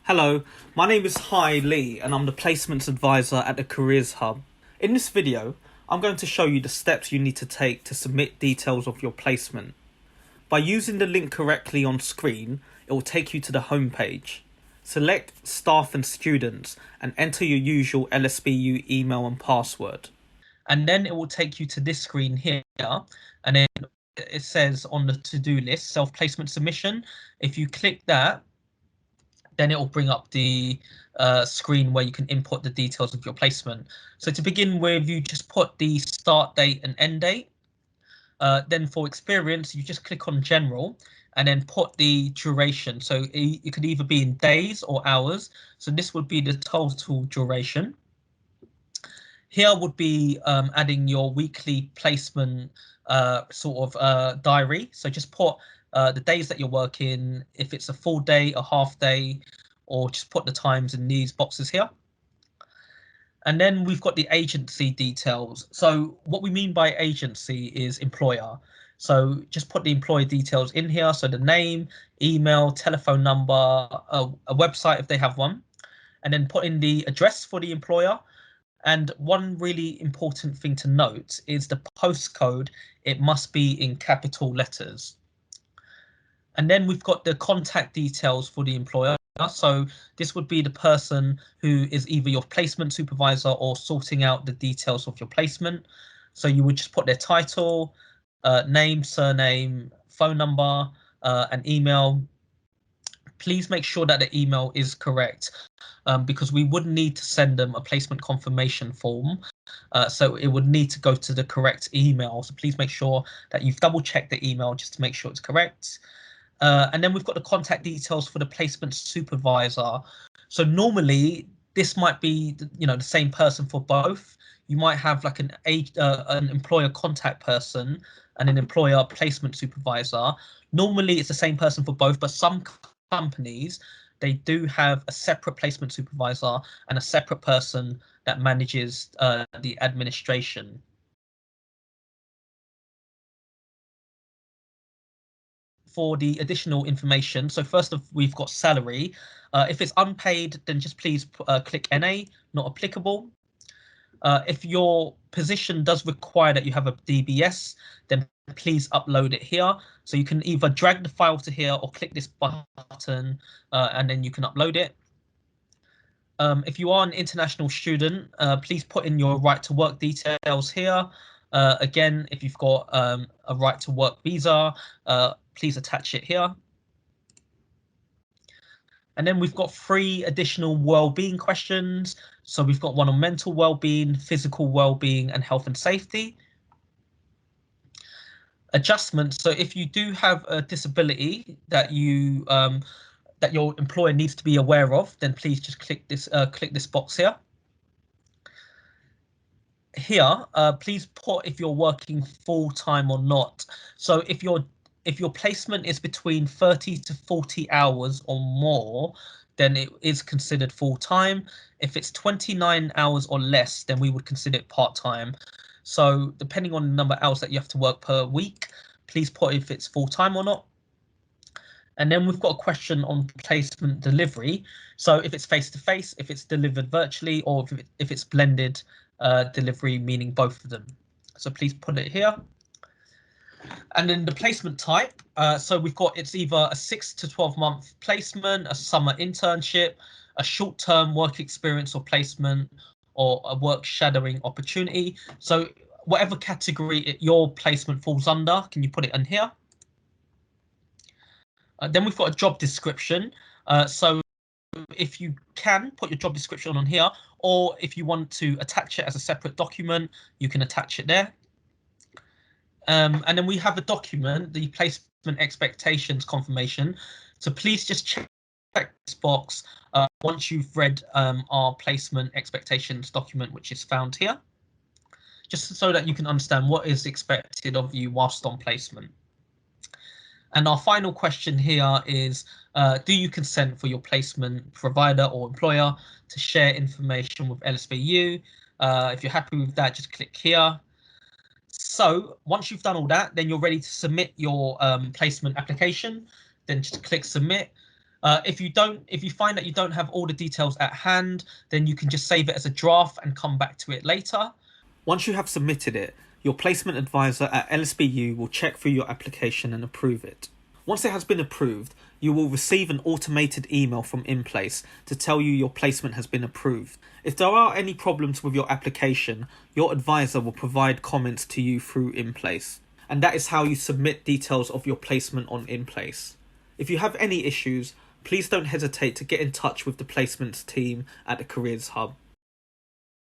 Hello, my name is Hai Lee and I'm the Placements Advisor at the Careers Hub. In this video, I'm going to show you the steps you need to take to submit details of your placement. By using the link correctly on screen, it will take you to the home page. Select Staff and Students and enter your usual LSBU email and password. And then it will take you to this screen here, and then it says on the to-do list, self-placement submission. If you click that, then it will bring up the screen where you can input the details of your placement. So to begin with, you just put the start date and end date. Then for experience, you just click on general and then put the duration. So it could either be in days or hours. So this would be the total duration. Here would be adding your weekly placement diary. So just put the days that you're working, if it's a full day, a half day, or just put the times in these boxes here. And then we've got the agency details. So what we mean by agency is employer. So just put the employer details in here. So the name, email, telephone number, a website if they have one, and then put in the address for the employer. And one really important thing to note is the postcode. It must be in capital letters. And then we've got the contact details for the employer. So this would be the person who is either your placement supervisor or sorting out the details of your placement. So you would just put their title, name, surname, phone number, and email. Please make sure that the email is correct, because we would need to send them a placement confirmation form. So it would need to go to the correct email. So please make sure that you've double checked the email just to make sure it's correct. And then we've got the contact details for the placement supervisor. So normally this might be, the same person for both. You might have like an employer contact person and an employer placement supervisor. Normally it's the same person for both, but some companies, they do have a separate placement supervisor and a separate person that manages the administration. For the additional information, so first of we've got salary. If it's unpaid, then just please click NA, not applicable. If your position does require that you have a DBS, then please upload it here. So you can either drag the file to here or click this button and then you can upload it. If you are an international student, please put in your right to work details here. Again, if you've got a right to work visa, please attach it here. And then we've got 3 additional well-being questions. So we've got one on mental well-being, physical well-being, and health and safety. Adjustments. So if you do have a disability that you that your employer needs to be aware of, then please just click this box here. Here, please put if you're working full-time or not. So if your placement is between 30 to 40 hours or more, then it is considered full-time. If it's 29 hours or less, then we would consider it part-time. So depending on the number of hours that you have to work per week, please put if it's full-time or not. And then we've got a question on placement delivery. So if it's face-to-face, if it's delivered virtually, or if it's blended delivery, meaning both of them. So please put it here. And then the placement type. So we've got, it's either a 6 to 12 month placement, a summer internship, a short-term work experience or placement, or a work shadowing opportunity. So whatever category your placement falls under, can you put it in here? Then we've got a job description. So if you can put your job description on here, or if you want to attach it as a separate document, you can attach it there. And then we have a document, the placement expectations confirmation. So please just check this box once you've read our placement expectations document, which is found here, just so that you can understand what is expected of you whilst on placement. And our final question here is, do you consent for your placement provider or employer to share information with LSBU? If you're happy with that, just click here. So once you've done all that, then you're ready to submit your placement application. Then just click submit. If you find that you don't have all the details at hand, then you can just save it as a draft and come back to it later. Once you have submitted it, your placement advisor at LSBU will check through your application and approve it. Once it has been approved, you will receive an automated email from InPlace to tell you your placement has been approved. If there are any problems with your application, your advisor will provide comments to you through InPlace. And that is how you submit details of your placement on InPlace. If you have any issues, please don't hesitate to get in touch with the placements team at the Careers Hub.